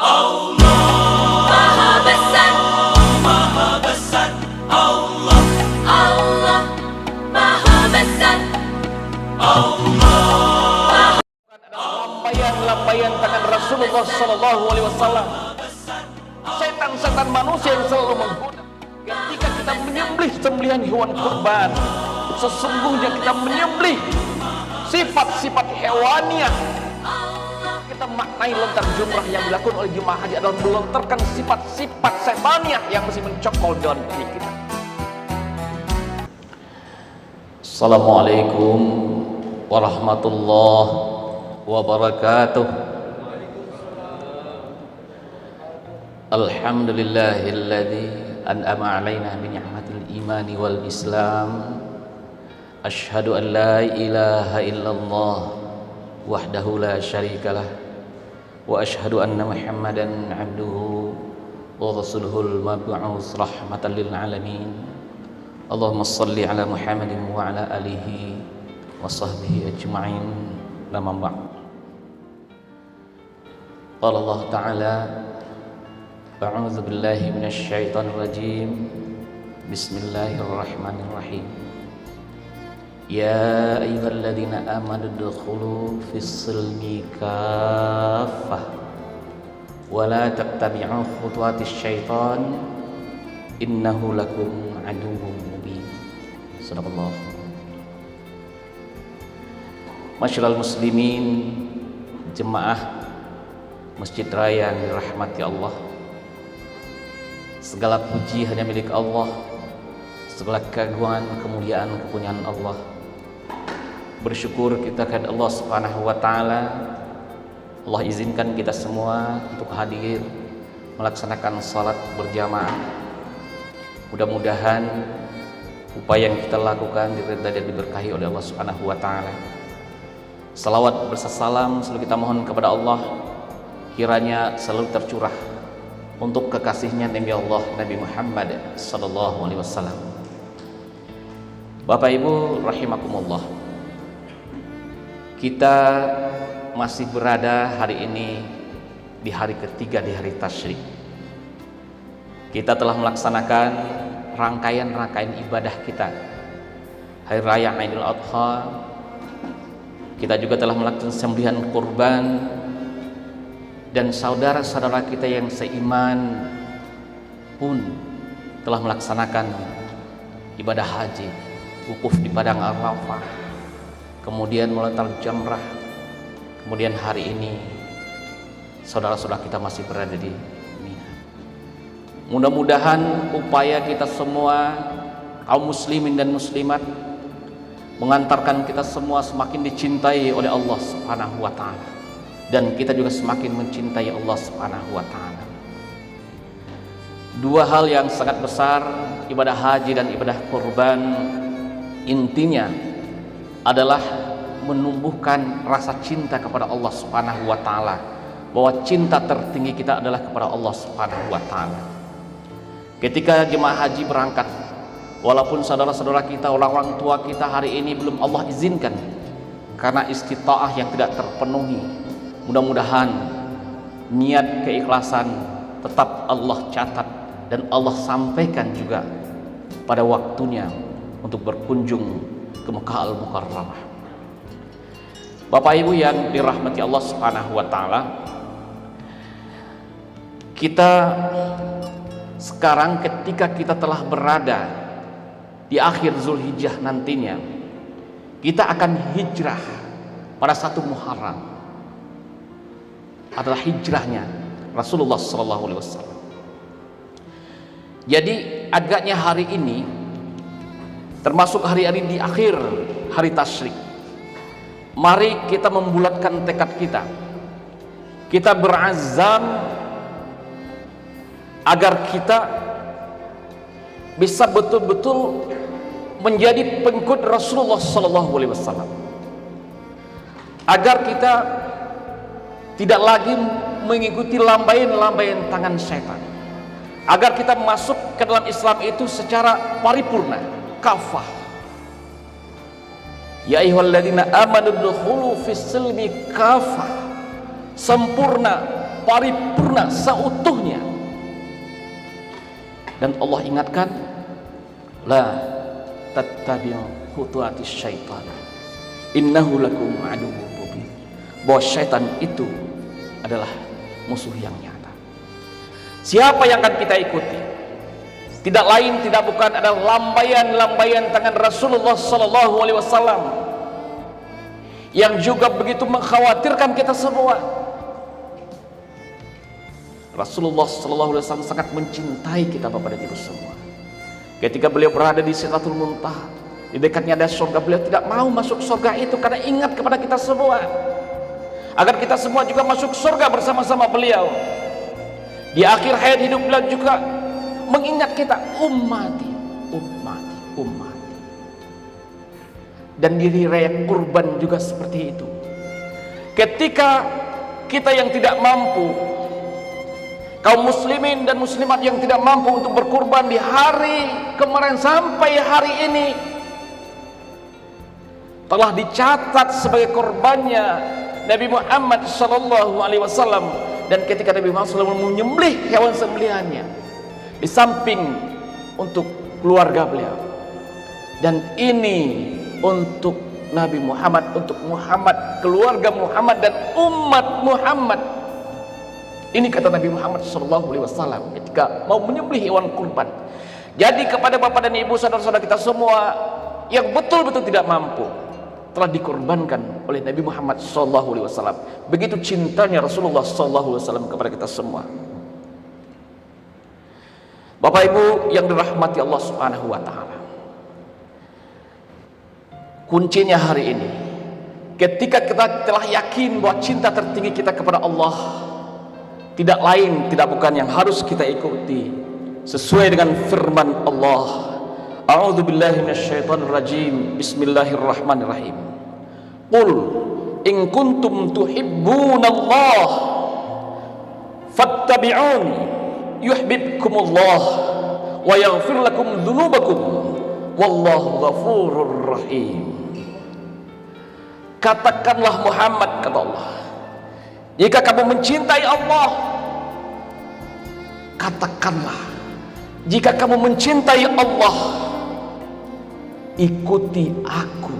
Maha besar, Maha besar Allah, Allah Maha besar Allah. Lambaian tangan Rasulullah Sallallahu Alaihi Wasallam. Setan-setan manusia yang selalu menggoda. Ketika kita menyembelih sembelihan hewan kurban, sesungguhnya kita menyembelih sifat-sifat hewaniah. Kita maknai lontar jumrah yang dilakukan oleh jemaah haji adalah melontarkan sifat-sifat setaniah yang mesti mencokol dalam diri kita. Assalamualaikum warahmatullahi wabarakatuh. Alhamdulillahilladzi an'ama 'alaina bi ni'matil imani wal islam. Asyhadu an la ilaha illallah wahdahu la syarikalah wa asyhadu anna Muhammadan 'abduhu wa rasuluhul mab'uts rahmatan lil alamin. Allahumma shalli ala Muhammadin wa ala alihi wa sahbihi ajma'in. Nama ba'd. Qala Allah Ta'ala, a'udzu billahi minasy syaithanir rajim. Bismillahirrahmanirrahim. Ya ayyuhalladzina amanu udkhulu fis-silmi kaffah wa la tattabi'u khutuwatis syaitan innahu lakum aduwwun mubin. Sadaqallah. Masyiral muslimin, jemaah Masjid Raya yang dirahmati Allah, segala puji hanya milik Allah, segala keagungan, kemuliaan, kepunyaan Allah. Bersyukur kita kepada Allah Subhanahu wa taala. Allah izinkan kita semua untuk hadir melaksanakan salat berjamaah. Mudah-mudahan upaya yang kita lakukan diridhai dan diberkahi oleh Allah Subhanahu wa taala. Salawat bersalam selalu kita mohon kepada Allah, kiranya selalu tercurah untuk kekasihnya Nabi Allah Nabi Muhammad sallallahu alaihi wasallam. Bapak Ibu rahimakumullah, kita masih berada hari ini di hari ketiga di hari tasyrik. Kita telah melaksanakan rangkaian ibadah kita hari raya Idul Adha. Kita juga telah melakukan sembelihan kurban, dan saudara-saudara kita yang seiman pun telah melaksanakan ibadah haji, wukuf di padang Arafah, kemudian melontar jamrah. Kemudian hari ini saudara-saudara kita masih berada di Mina. Mudah-mudahan upaya kita semua kaum muslimin dan muslimat mengantarkan kita semua semakin dicintai oleh Allah Subhanahu wa taala, dan kita juga semakin mencintai Allah Subhanahu wa taala. Dua hal yang sangat besar, ibadah haji dan ibadah kurban, intinya adalah menumbuhkan rasa cinta kepada Allah Subhanahu wa taala, bahwa cinta tertinggi kita adalah kepada Allah Subhanahu wa taala. Ketika jemaah haji berangkat, walaupun saudara-saudara kita, orang-orang tua kita hari ini belum Allah izinkan karena istita'ah yang tidak terpenuhi, mudah-mudahan niat keikhlasan tetap Allah catat dan Allah sampaikan juga pada waktunya untuk berkunjung ke Mekah Al-Mukarramah. Bapak Ibu yang dirahmati Allah Subhanahu wa taala, kita sekarang ketika kita telah berada di akhir Zulhijjah nantinya, kita akan hijrah pada 1 Muharram, adalah hijrahnya Rasulullah SAW. Jadi agaknya hari ini termasuk hari-hari di akhir hari tasyrik. Mari kita membulatkan tekad kita. Kita berazam agar kita bisa betul-betul menjadi pengikut Rasulullah SAW, agar kita tidak lagi mengikuti lambaian-lambaian tangan setan, agar kita masuk ke dalam Islam itu secara paripurna, kafah. Ya ayyuhalladzina amanu udkhulu fis-silmi kafah, sempurna paripurna seutuhnya. Dan Allah ingatkan, la tattabi'u khutuwatis syaitan innahu lakum aduwwun mubin, bahwa syaitan itu adalah musuh yang nyata. Siapa yang akan kita ikuti? Tidak lain tidak bukan adalah lambaian-lambaian tangan Rasulullah sallallahu alaihi wasallam yang juga begitu mengkhawatirkan kita semua. Rasulullah sallallahu alaihi wasallam sangat mencintai kita Bapak dan Ibu semua. Ketika beliau berada di Sidratul Muntaha, di dekatnya ada surga, beliau tidak mau masuk surga itu karena ingat kepada kita semua, agar kita semua juga masuk surga bersama-sama beliau. Di akhir hayat hidup beliau juga mengingat kita, ummati, ummati, ummati. Dan di raya kurban juga seperti itu. Ketika kita yang tidak mampu, kaum muslimin dan muslimat yang tidak mampu untuk berkurban di hari kemarin sampai hari ini, telah dicatat sebagai korbannya Nabi Muhammad sallallahu alaihi wasallam. Dan ketika Nabi Muhammad SAW menyembelih hewan sembelihannya, di samping untuk keluarga beliau, dan ini untuk Nabi Muhammad, untuk Muhammad, keluarga Muhammad dan umat Muhammad. Ini kata Nabi Muhammad SAW ketika mau menyembelih hewan kurban. Jadi kepada bapak dan ibu, saudara-saudara kita semua yang betul-betul tidak mampu, telah dikorbankan oleh Nabi Muhammad SAW. Begitu cintanya Rasulullah SAW kepada kita semua. Bapak Ibu yang dirahmati Allah Subhanahu wa taala. Kuncinya hari ini, ketika kita telah yakin bahwa cinta tertinggi kita kepada Allah tidak lain tidak bukan yang harus kita ikuti sesuai dengan firman Allah. A'udzubillahi minasyaitonirrajim. Bismillahirrahmanirrahim. Qul in kuntum tuhibbunallah fattabi'uni yuhibbukumullah wa yaghfir lakum dzunubakum wallahu ghafurur rahim. Katakanlah Muhammad, kata Allah, jika kamu mencintai Allah, katakanlah, jika kamu mencintai Allah, ikuti aku.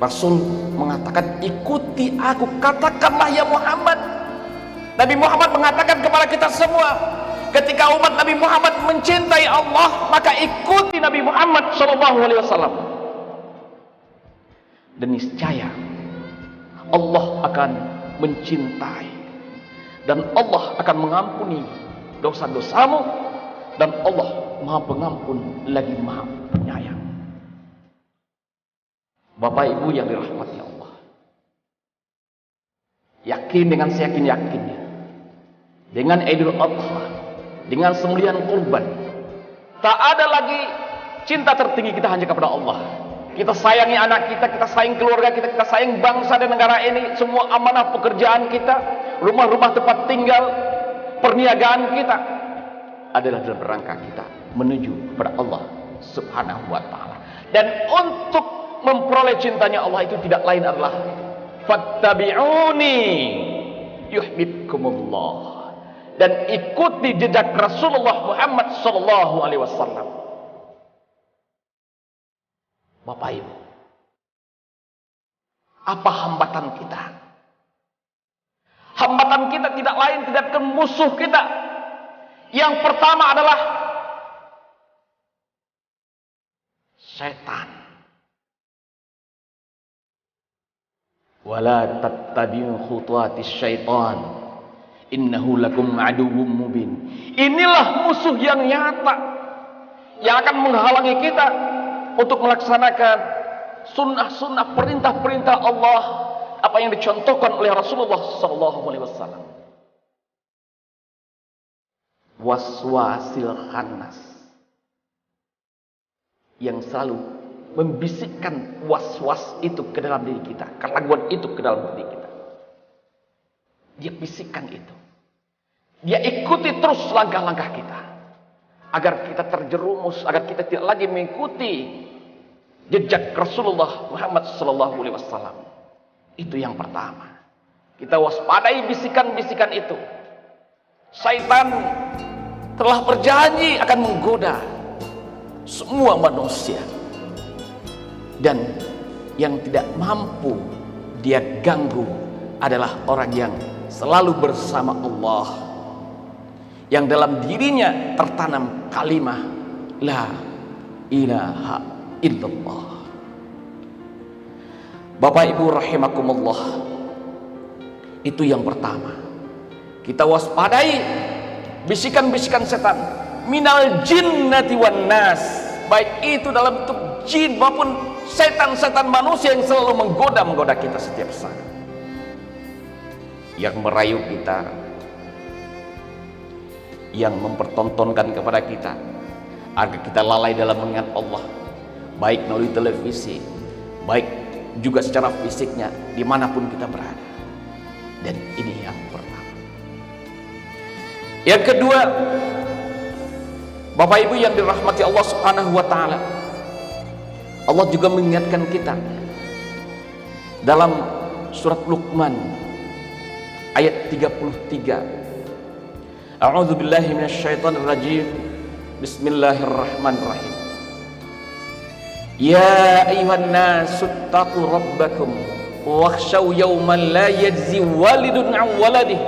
Rasul mengatakan, ikuti aku. Katakanlah ya Muhammad. Nabi Muhammad mengatakan kepada kita semua, ketika umat Nabi Muhammad mencintai Allah, maka ikuti Nabi Muhammad SAW. Dan niscaya Allah akan mencintai, dan Allah akan mengampuni dosa-dosamu, dan Allah Maha Pengampun lagi Maha Penyayang. Bapak Ibu yang dirahmati Allah, yakin dengan seyakin-yakinnya, dengan Idul Adha, dengan sembelihan kurban, tak ada lagi cinta tertinggi kita hanya kepada Allah. Kita sayangi anak kita, kita sayang keluarga kita, kita sayang bangsa dan negara ini, semua amanah pekerjaan kita, rumah-rumah tempat tinggal, perniagaan kita adalah dalam rangka kita menuju kepada Allah Subhanahu wa taala. Dan untuk memperoleh cintanya Allah itu tidak lain adalah fattabi'uni yuhibbukumullah, dan ikuti jejak Rasulullah Muhammad sallallahu alaihi wasallam. Bapak Ibu, apa hambatan kita? Hambatan kita tidak lain tidak bukan musuh kita. Yang pertama adalah setan. Wala tattabi'u khutuwatis syaitan innahu lakum aduwwum mubin. Inilah musuh yang nyata yang akan menghalangi kita untuk melaksanakan sunnah-sunnah, perintah-perintah Allah, apa yang dicontohkan oleh Rasulullah SAW. Waswasil khannas, yang selalu membisikkan was-was itu ke dalam diri kita, keraguan itu ke dalam diri kita. Dia bisikkan itu, dia ikuti terus langkah-langkah kita, agar kita terjerumus, agar kita tidak lagi mengikuti jejak Rasulullah Muhammad SAW. Itu yang pertama. Kita waspadai bisikan-bisikan itu. Syaitan telah berjanji akan menggoda semua manusia, dan yang tidak mampu dia ganggu adalah orang yang selalu bersama Allah, yang dalam dirinya tertanam kalimah la ilaha illallah. Bapak Ibu rahimakumullah, itu yang pertama. Kita waspadai bisikan-bisikan setan minal jinnati wan nas, baik itu dalam bentuk jin maupun setan-setan manusia yang selalu menggoda kita setiap saat, yang merayu kita, yang mempertontonkan kepada kita agar kita lalai dalam mengingat Allah, baik melalui televisi, baik juga secara fisiknya dimanapun kita berada. Dan ini yang pertama. Yang kedua, Bapak Ibu yang dirahmati Allah Subhanahu wa taala, Allah juga mengingatkan kita dalam surat Luqman ayat 33. A'udzu billahi minasyaitonir rajim. Bismillahirrahmanirrahim. Ya ayyuhan nasu taqu rabbakum wakhshaw yawman la yajzi walidun 'an waladihi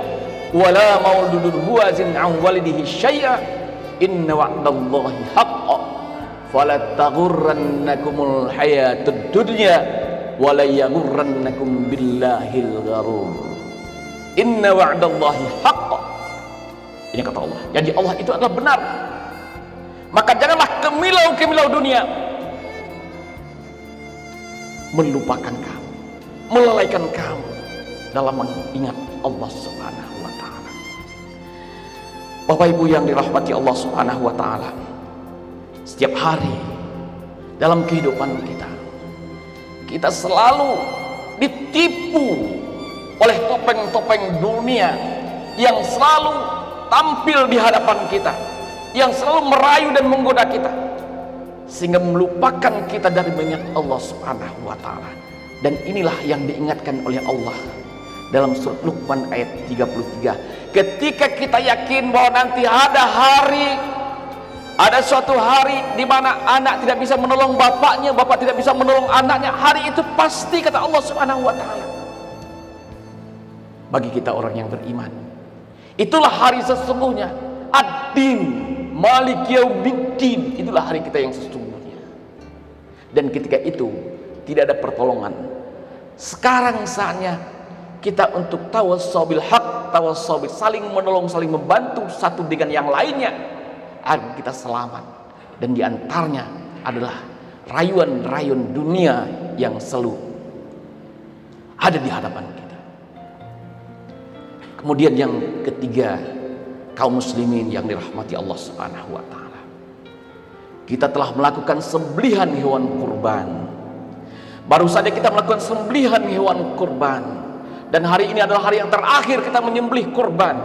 wala mauludun huwazin 'an walidihi syai'a inna wa'dallahi haqqan fala taghurrannakumul hayatud dunya wala yaghurrannakum billahil gharur. Inna wa'dallahi haqqan. Ini kata Allah, janji Allah itu adalah benar. Maka janganlah kemilau-kemilau dunia melupakan kamu, melalaikan kamu dalam mengingat Allah Subhanahu wa taala. Bapak Ibu yang dirahmati Allah Subhanahu wa taala, setiap hari dalam kehidupan kita selalu ditipu oleh topeng-topeng dunia yang selalu tampil di hadapan kita, yang selalu merayu dan menggoda kita, sehingga melupakan kita dari mengingat Allah Subhanahu wa taala. Dan inilah yang diingatkan oleh Allah dalam surat Luqman ayat 33. Ketika kita yakin bahwa nanti ada suatu hari di mana anak tidak bisa menolong bapaknya, bapak tidak bisa menolong anaknya, hari itu pasti, kata Allah Subhanahu wa taala, bagi kita orang yang beriman, itulah hari sesungguhnya. Ad-din Malik Yaumiddin, itulah hari kita yang sesungguhnya. Dan ketika itu tidak ada pertolongan. Sekarang saatnya kita untuk tawassaw bil haq, tawassaw bil, saling menolong, saling membantu satu dengan yang lainnya agar kita selamat. Dan diantaranya adalah rayuan-rayuan dunia yang selalu ada di hadapan kita. Kemudian yang ketiga, kaum muslimin yang dirahmati Allah Subhanahu wa taala, kita telah melakukan sembelihan hewan kurban. Baru saja kita melakukan sembelihan hewan kurban, dan hari ini adalah hari yang terakhir kita menyembelih kurban.